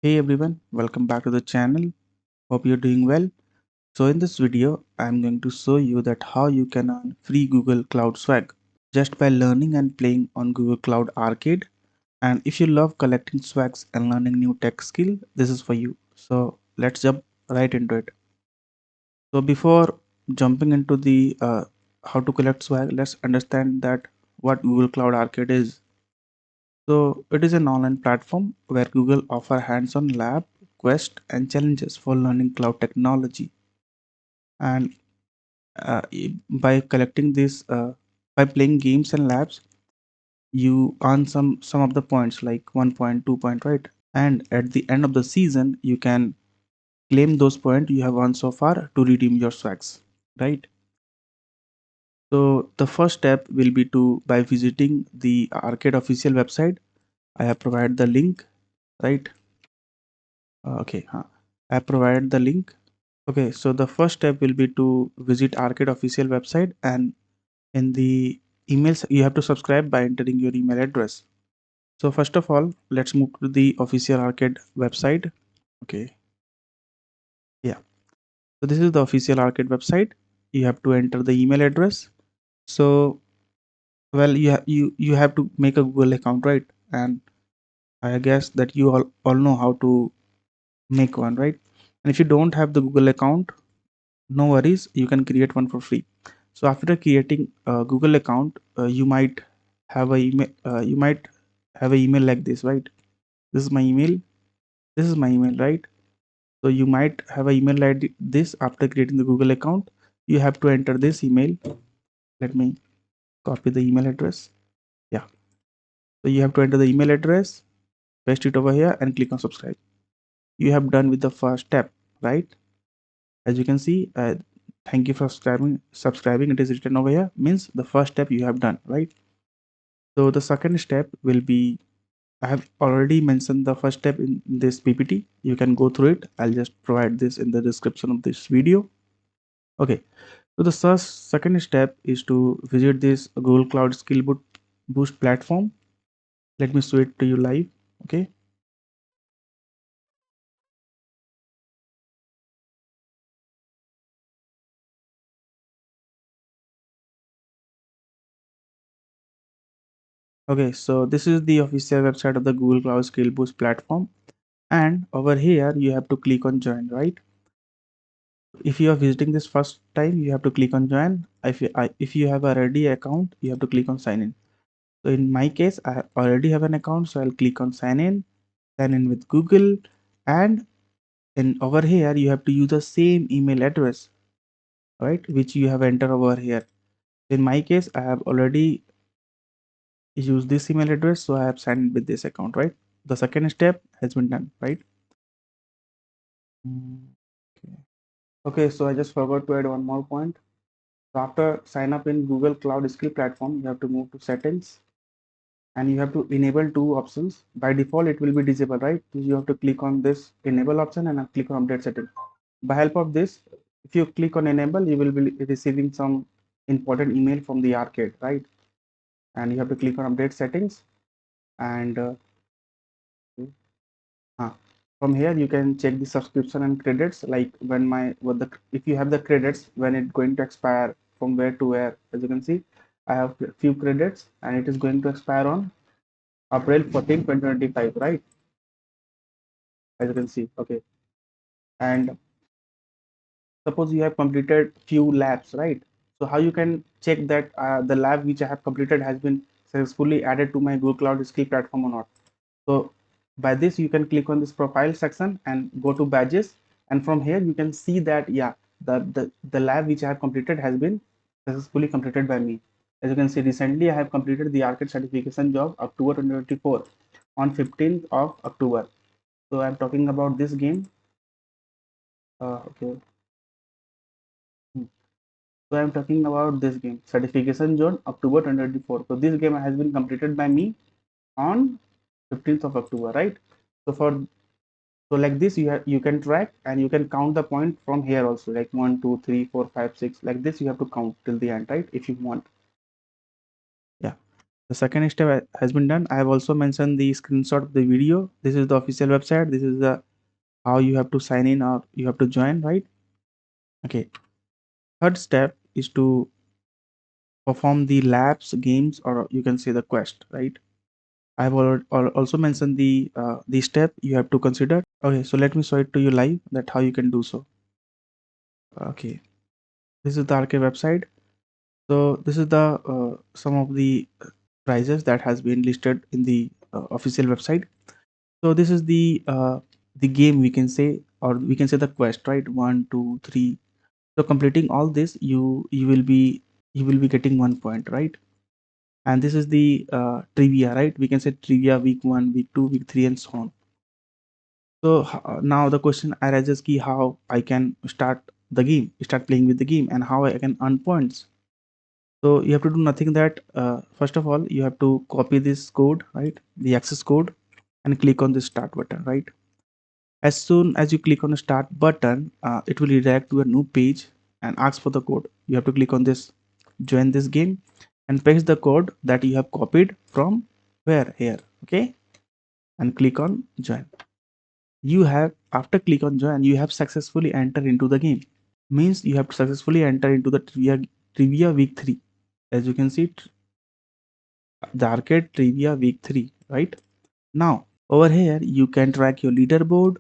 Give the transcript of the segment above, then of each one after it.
Hey everyone, welcome back to the channel. Hope you're doing well. So in this video, I'm going to show you that how you can earn free Google Cloud swag just by learning and playing on Google Cloud Arcade. And if you love collecting swags and learning new tech skill, this is for you. So let's jump right into it. So before jumping into the how to collect swag, let's understand that what Google Cloud Arcade is. So it is an online platform where Google offer hands-on lab, quest, and challenges for learning cloud technology. And by collecting this, by playing games and labs, you earn some of the points like 1 point, 2 point, right? And at the end of the season, you can claim those points you have earned so far to redeem your swags, right? So the first step will be to by visiting the arcade official website. I have provided the link, right? Okay, I provided the link. Okay, so the first step will be to visit Arcade official website, and in the emails you have to subscribe by entering your email address. So first of all, let's move to the official Arcade website. Okay, yeah. So this is the official Arcade website. You have to enter the email address. So well, you have to make a Google account, right? And I guess that you all know how to make one, right? And if you don't have the Google account, no worries, you can create one for free. So after creating a Google account, you might have a email, like this, right? This is my email, this is my email, right? So you might have a email like this. After creating the Google account, you have to enter this email. Let me copy the email address. Yeah, so you have to enter the email address, paste it over here, and click on subscribe. You have done with the first step, right? As you can see, thank you for subscribing. It is written over here, means the first step you have done, right? So the second step will be, I have already mentioned the first step in this PPT. You can go through it. I'll just provide this in the description of this video. Okay, so the second step is to visit this Google Cloud Skill Boost platform. Let me show it to you live. Okay. Okay, so this is the official website of the Google Cloud Skill Boost platform. And over here, you have to click on join, right? If you are visiting this first time, you have to click on join. If you have already account, you have to click on sign in. So in my case, I already have an account, so I'll click on sign in with Google, and then over here you have to use the same email address, right, which you have entered over here. In my case, I have already used this email address, so I have signed in with this account, right? The second step has been done, right? Okay. Okay, so I just forgot to add one more point. So after sign up in Google Cloud Skill Platform, you have to move to settings and you have to enable two options. By default, it will be disabled, right? You have to click on this enable option and click on update setting. By help of this, if you click on enable, you will be receiving some important email from the arcade, right? And you have to click on update settings, and from here you can check the subscription and credits, like when if you have the credits, when it's going to expire, from where to where. As you can see, I have few credits and it is going to expire on April 14, 2025, right? As you can see. Okay, and suppose you have completed few labs, right? So how you can check that the lab which I have completed has been successfully added to my Google Cloud Skill platform or not? So by this you can click on this profile section and go to badges, and from here you can see that, yeah, the lab which I have completed has been successfully completed by me. As you can see, recently I have completed the arcade certification job October 2024 on 15th of October. So I'm talking about this game. Okay. So I'm talking about this game, Certification Zone, October 2024. So this game has been completed by me on 15th of October, right? So like this, you can track and you can count the point from here also, like 1, 2, 3, 4, 5, 6. Like this, you have to count till the end, right? If you want. Yeah. The second step has been done. I have also mentioned the screenshot of the video. This is the official website. This is the how you have to sign in or you have to join, right? Okay. Third step is to perform the labs, games, or you can say the quest, right? I have also mentioned the step you have to consider. Okay, so let me show it to you live that how you can do so. Okay, this is the arcade website. So this is the some of the prizes that has been listed in the official website. So this is the game we can say, or we can say the quest, right? 1, 2, 3. So completing all this, you will be getting 1 point, right? And this is the trivia, right? We can say trivia week 1, week 2, week 3, and so on. So now the question arises ki how I can start playing with the game, and how I can earn points. So you have to do nothing that first of all you have to copy this code, right? The access code, and click on the start button, right? As soon as you click on the start button, it will redirect to a new page and ask for the code. You have to click on this join this game and paste the code that you have copied from where here, okay, and click on join. You have after click on join, you have successfully entered into the game. Means you have to successfully enter into the trivia week 3. As you can see, the arcade trivia week 3, right? Now over here you can track your leaderboard.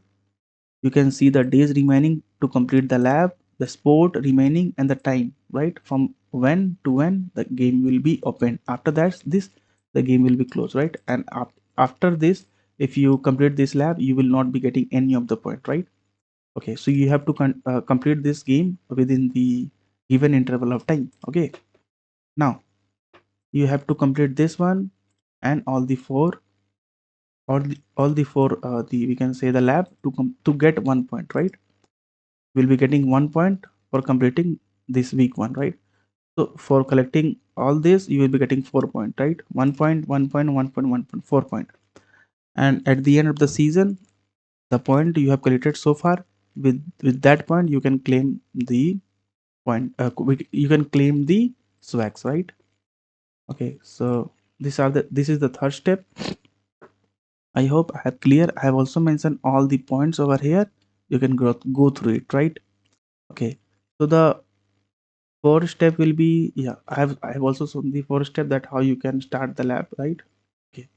You can see the days remaining to complete the lab, the sport remaining, and the time, right? From when to when the game will be opened. After that, the game will be closed, right? And after this, if you complete this lab, you will not be getting any of the point, right? Okay, so you have to complete this game within the given interval of time. Okay, now you have to complete this one and all the four, all the four, the we can say the lab to get 1 point, right? We'll be getting 1 point for completing this week 1, right? So for collecting all this, you will be getting 4 point, right? 1 point, 1 point, 1 point, 1 point, 4 point. And at the end of the season, the point you have collected so far, with that point, you can claim the point. You can claim the swags, right? Okay, so this is the third step. I hope I have clear. I have also mentioned all the points over here. You can go through it, right? Okay. So the fourth step will be, yeah, I have also shown the fourth step that how you can start the lab, right? Okay.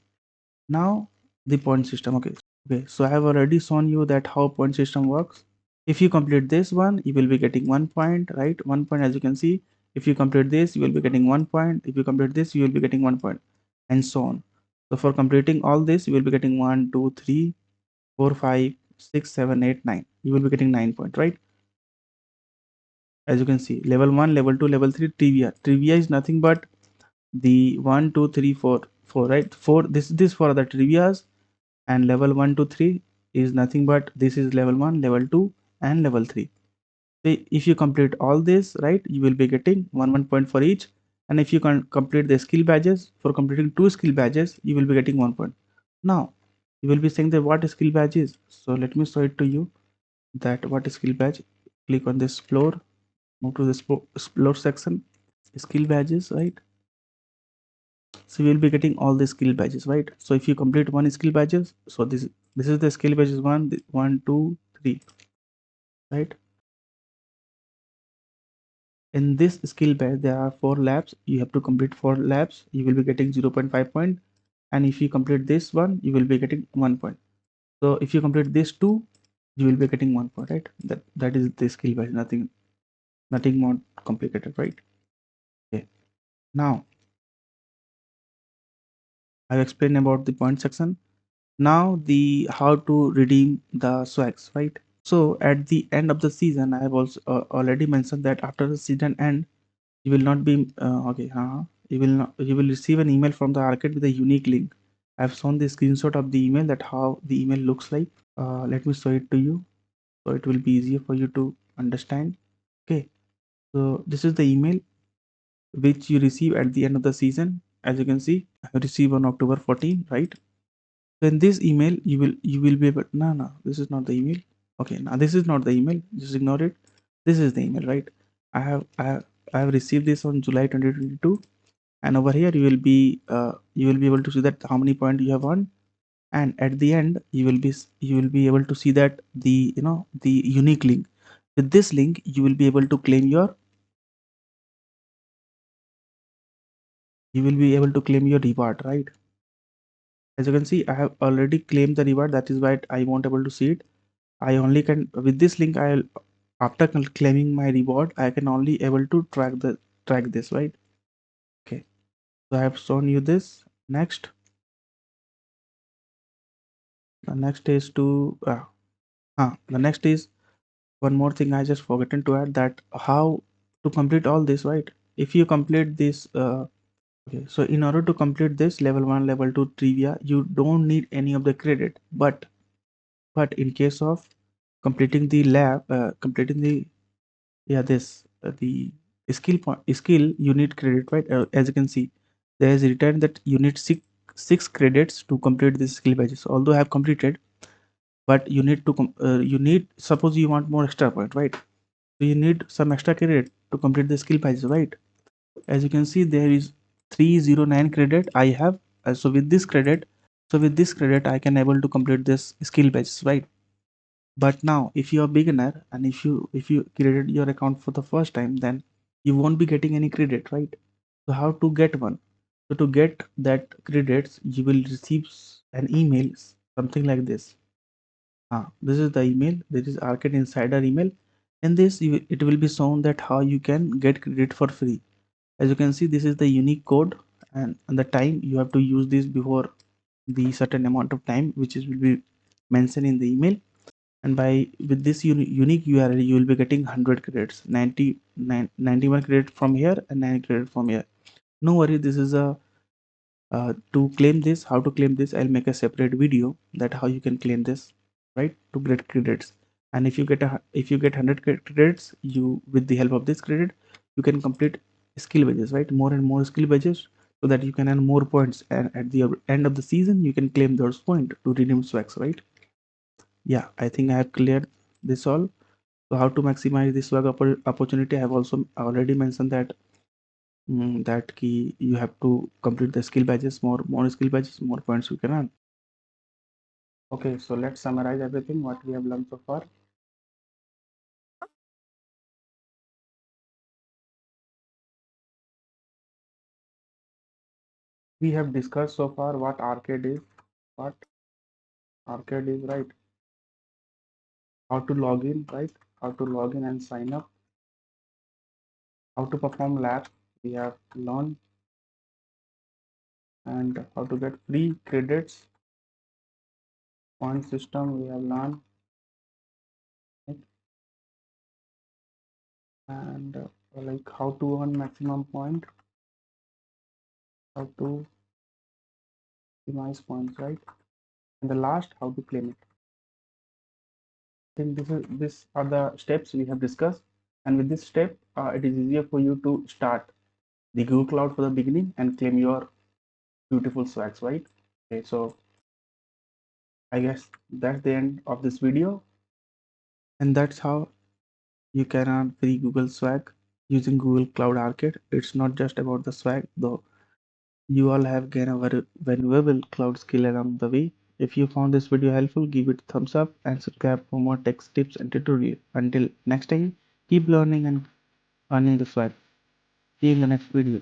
Now the point system. Okay. Okay. So I have already shown you that how point system works. If you complete this one, you will be getting 1 point, right? 1 point, as you can see. If you complete this, you will be getting 1 point. If you complete this, you will be getting 1 point, and so on. So for completing all this, you will be getting 1, 2, 3, 4, 5, 6, 7, 8, 9. You will be getting 9 points, right? As you can see, level 1, level 2, level 3, trivia is nothing but the 1, 2, 3, 4, 4, right? 4, this for the trivias, and level 1 to 3 is nothing but this is level 1, level 2, and level 3. So if you complete all this, right, you will be getting 1 point for each. And if you can complete the skill badges, for completing 2 skill badges, you will be getting 1 point. Now you will be saying that what skill badge is. So let me show it to you that what is skill badge. Click on this floor, move to this floor section, skill badges, right? So we will be getting all the skill badges, right? So if you complete one skill badges, so this is the skill badges 1, 2, 3, right? In this skill badge there are 4 labs. You have to complete 4 labs, you will be getting 0.5 point. And if you complete this one, you will be getting 1 point. So if you complete this 2, you will be getting 1 point, right? That is the skill badge, nothing more complicated, right? Okay, now I've explained about the point section. Now the how to redeem the swags, right? So at the end of the season, I have also already mentioned that after the season end, you will not be okay. You will not. You will receive an email from the arcade with a unique link. I have shown the screenshot of the email that how the email looks like. Let me show it to you, so it will be easier for you to understand. Okay, so this is the email which you receive at the end of the season. As you can see, I have received on October 14, right? Then this email you will be able, no, this is not the email. Okay, now this is not the email, just ignore it. This is the email, right? I have received this on July 2022. and over here you will be able to see that how many points you have earned, and at the end you will be able to see that the the unique link. With this link you will be able to claim your reward, right? As you can see, I have already claimed the reward. That is why I won't able to see it. I only can with this link I'll after claiming my reward I can only able to track this, right? Okay, so I have shown you this. Next, the next is to the next is one more thing I just forgotten to add, that how to complete all this, right? If you complete this okay, so in order to complete this level 1 level 2 trivia you don't need any of the credit, but in case of completing the completing the this the skill you need credit, right? As you can see there is written that you need six credits to complete this skill badges, although I have completed, but you need to you need, suppose you want more extra point, right? So you need some extra credit to complete the skill badges, right? As you can see there is 309 credit I have. So with this credit I can able to complete this skill badges, right? But now if you are beginner and if you created your account for the first time, then you won't be getting any credit, right? So how to get one? So to get that credits you will receive an email something like this. This is the email. This is Arcade Insider email. In this it will be shown that how you can get credit for free. As you can see this is the unique code, and the time you have to use this before the certain amount of time which is will be mentioned in the email. And by with this unique URL you will be getting 100 credits, 91 credit from here and 9 credit from here. No worry, this is a to claim this, how to claim this, I'll make a separate video that how you can claim this, right, to get credits. And if you get 100 credits, you with the help of this credit you can complete skill badges, right? More and more skill badges, so that you can earn more points, and at the end of the season you can claim those points to redeem swags, right? Yeah, I think I have cleared this all. So how to maximize this swag opportunity, I have also already mentioned that that key you have to complete the skill badges, more skill badges, more points you can earn. Okay, so let's summarize everything what we have learned so far. We have discussed so far what arcade is, right? How to log in, right? How to log in and sign up, how to perform lab we have learned, and how to get free credits, point system we have learned, right? And like how to earn maximum point, how to optimize points, right? And the last, how to claim it. I think this are the steps we have discussed, and with this step it is easier for you to start the Google Cloud for the beginning and claim your beautiful swags, right? Okay, so I guess that's the end of this video, and that's how you can earn free Google swag using Google Cloud Arcade. It's not just about the swag though. You all have gained a very valuable cloud skill along the way. If you found this video helpful, give it a thumbs up and subscribe for more tech tips and tutorials. Until next time, keep learning and earning the swag. See you in the next video.